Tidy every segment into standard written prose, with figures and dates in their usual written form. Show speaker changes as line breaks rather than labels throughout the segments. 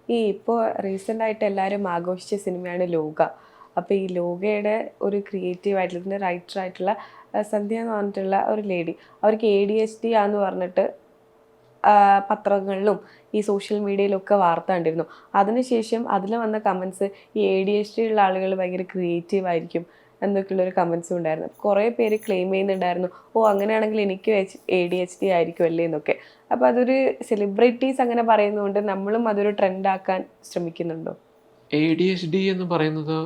ഇപ്പോൾ റീസെൻ്റ് ആയിട്ട് എല്ലാവരും ആഘോഷിച്ച സിനിമയാണ് ലോക. അപ്പോൾ ഈ ലോകയുടെ ഒരു ക്രിയേറ്റീവ് ആയിട്ടുള്ള ഇതിൻ്റെ റൈറ്റർ ആയിട്ടുള്ള സന്ധ്യ എന്ന് പറഞ്ഞിട്ടുള്ള ഒരു ലേഡി, അവർക്ക് ADHD ആന്ന് പറഞ്ഞിട്ട് പത്രങ്ങളിലും ഈ സോഷ്യൽ മീഡിയയിലൊക്കെ വാർത്ത കണ്ടിരുന്നു. അതിനുശേഷം അതിൽ വന്ന കമൻസ് ഈ ADHD ഉള്ള ആളുകൾ ഭയങ്കര ക്രിയേറ്റീവ് ആയിരിക്കും എന്നൊക്കെയുള്ളൊരു കമൻസും ഉണ്ടായിരുന്നു. കുറേ പേര് ക്ലെയിം ചെയ്യുന്നുണ്ടായിരുന്നു, അങ്ങനെയാണെങ്കിൽ എനിക്ക് ADHD ആയിരിക്കും അല്ലേ എന്നൊക്കെ. അപ്പോൾ അതൊരു സെലിബ്രിറ്റീസ് അങ്ങനെ പറയുന്നതുകൊണ്ട് നമ്മളും അതൊരു ട്രെൻഡാക്കാൻ ശ്രമിക്കുന്നുണ്ടോ?
ADHD എന്ന് പറയുന്നത്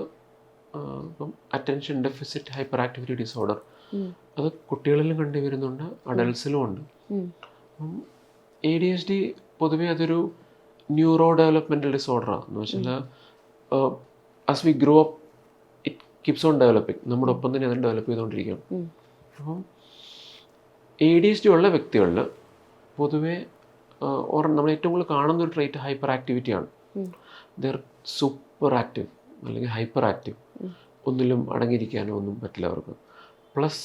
ഇപ്പം attention deficit hyper activity disorder, അത് കുട്ടികളിലും കണ്ടുവരുന്നുണ്ട്, അഡൽട്സിലും ഉണ്ട്. ADHD പൊതുവെ അതൊരു ന്യൂറോ ഡെവലപ്മെൻറ്റൽ ഡിസോർഡറാണ്. എന്ന് വെച്ചാൽ as we grow up it keeps on developing, നമ്മുടെ ഒപ്പം തന്നെ അതിന് ഡെവലപ്പ് ചെയ്തുകൊണ്ടിരിക്കുകയാണ്. അപ്പം ADHD ഉള്ള വ്യക്തികളിൽ പൊതുവെ നമ്മൾ ഏറ്റവും കൂടുതൽ കാണുന്ന ഒരു ട്രേറ്റ് ഹൈപ്പർ ആക്ടിവിറ്റിയാണ്. ദർ സൂപ്പർ ആക്റ്റീവ് അല്ലെങ്കിൽ ഹൈപ്പർ ആക്റ്റീവ്, ഒന്നിലും അടങ്ങിയിരിക്കാനോ ഒന്നും പറ്റില്ല അവർക്ക്. പ്ലസ്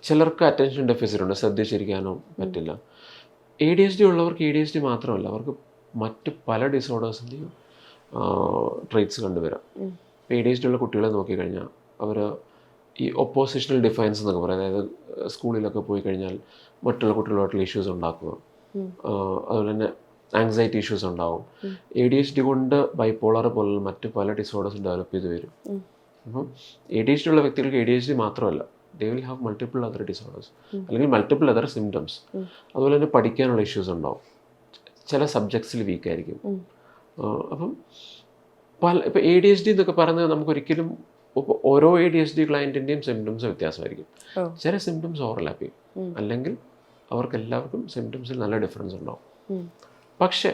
ചിലർക്ക് അറ്റൻഷൻ ഡെഫിസിറ്റ് ഉണ്ട്, ശ്രദ്ധിച്ചിരിക്കാനോ പറ്റില്ല. ADHD ഉള്ളവർക്ക് ADHD മാത്രമല്ല, അവർക്ക് മറ്റ് പല ഡിസോർഡേഴ്സിൻ്റെയും ട്രേറ്റ്സ് കണ്ടുവരാം. ADHD ഉള്ള കുട്ടികളെ നോക്കിക്കഴിഞ്ഞാൽ അവർ ഈ ഒപ്പോസിഷണൽ ഡിഫൈൻസ് എന്നൊക്കെ പറയും, അതായത് സ്കൂളിലൊക്കെ പോയി കഴിഞ്ഞാൽ മറ്റുള്ള കുട്ടികളുമായിട്ടുള്ള ഇഷ്യൂസ് ഉണ്ടാക്കുക, അതുപോലെ തന്നെ ആങ്സൈറ്റി ഇഷ്യൂസ് ഉണ്ടാവും. ADHD കൊണ്ട് ബൈപ്പോളർ പോലുള്ള മറ്റ് പല ഡിസോർഡേഴ്സും ഡെവലപ്പ് ചെയ്ത് വരും. അപ്പം ADHD ഉള്ള വ്യക്തികൾക്ക് ADHD മാത്രമല്ല, they will have multiple other disorders അല്ലെങ്കിൽ മൾട്ടിപ്പിൾ അതർ സിംറ്റംസ്. അതുപോലെ തന്നെ പഠിക്കാനുള്ള ഇഷ്യൂസ് ഉണ്ടാവും, ചില സബ്ജക്ട്സിൽ വീക്കായിരിക്കും. അപ്പം ഇപ്പോൾ ADHD എന്നൊക്കെ പറയുന്നത് നമുക്കൊരിക്കലും ഇപ്പോൾ ഓരോ ADHD ക്ലയൻറ്റിൻ്റെയും സിംറ്റംസ് വ്യത്യാസമായിരിക്കും. ചില സിംറ്റംസ് ഓവർലാപ്പ് ചെയ്യും, അല്ലെങ്കിൽ അവർക്കെല്ലാവർക്കും സിംറ്റംസിൽ നല്ല ഡിഫറൻസ് ഉണ്ടാവും. പക്ഷേ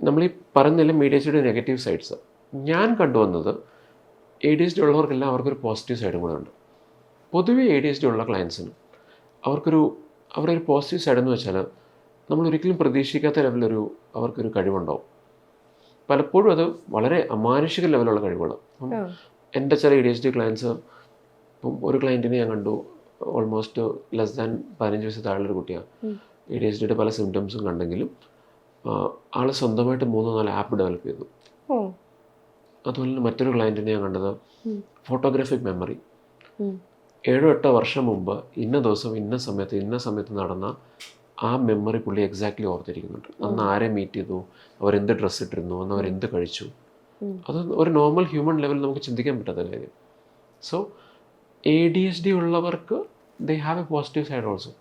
നമ്മളീ പറഞ്ഞെല്ലാം ADHD നെഗറ്റീവ് സൈഡ്സ്. ഞാൻ കണ്ടുവന്നത് ADHD ഉള്ളവർക്കെല്ലാം അവർക്കൊരു പോസിറ്റീവ് സൈഡും കൂടെ ഉണ്ട്. പൊതുവെ ADHD ഉള്ള ക്ലയൻസിന് അവരുടെ ഒരു പോസിറ്റീവ് സൈഡ് എന്ന് വെച്ചാൽ നമ്മൾ ഒരിക്കലും പ്രതീക്ഷിക്കാത്ത ലെവലൊരു അവർക്കൊരു കഴിവുണ്ടാവും. പലപ്പോഴും അത് വളരെ അമാനുഷിക ലെവലുള്ള കഴിവുകൾ. എൻ്റെ ചില ADHD ക്ലയൻസ്, ഇപ്പം ഒരു ക്ലയൻറ്റിനെ ഞാൻ കണ്ടു, ഓൾമോസ്റ്റ് ലെസ് ദാൻ 15 വയസ്സ് താഴെയുള്ള കുട്ടിയാണ്. ADHDയുടെ പല സിംറ്റംസും കണ്ടെങ്കിലും ആൾ സ്വന്തമായിട്ട് 3-4 ആപ്പ് ഡെവലപ്പ് ചെയ്തു. അതുപോലെ തന്നെ മറ്റൊരു ക്ലയൻറ്റിനെ ഞാൻ കണ്ടത് ഫോട്ടോഗ്രാഫിക് മെമ്മറി. 7-8 വർഷം മുമ്പ് ഇന്ന ദിവസം ഇന്ന സമയത്ത് നടന്ന ആ മെമ്മറി പുള്ളി എക്സാക്ട്ലി ഓർത്തിരിക്കുന്നുണ്ട്. അന്ന് ആരെ മീറ്റ് ചെയ്തു, അവരെന്ത് ഡ്രസ്സ് ഇട്ടിരുന്നു, അന്ന് അവരെന്ത് കഴിച്ചു. അത് ഒരു നോർമൽ ഹ്യൂമൻ ലെവലിൽ നമുക്ക് ചിന്തിക്കാൻ പറ്റാത്ത കാര്യം. സോ ADHD ഉള്ളവർക്ക് they have A positive side also.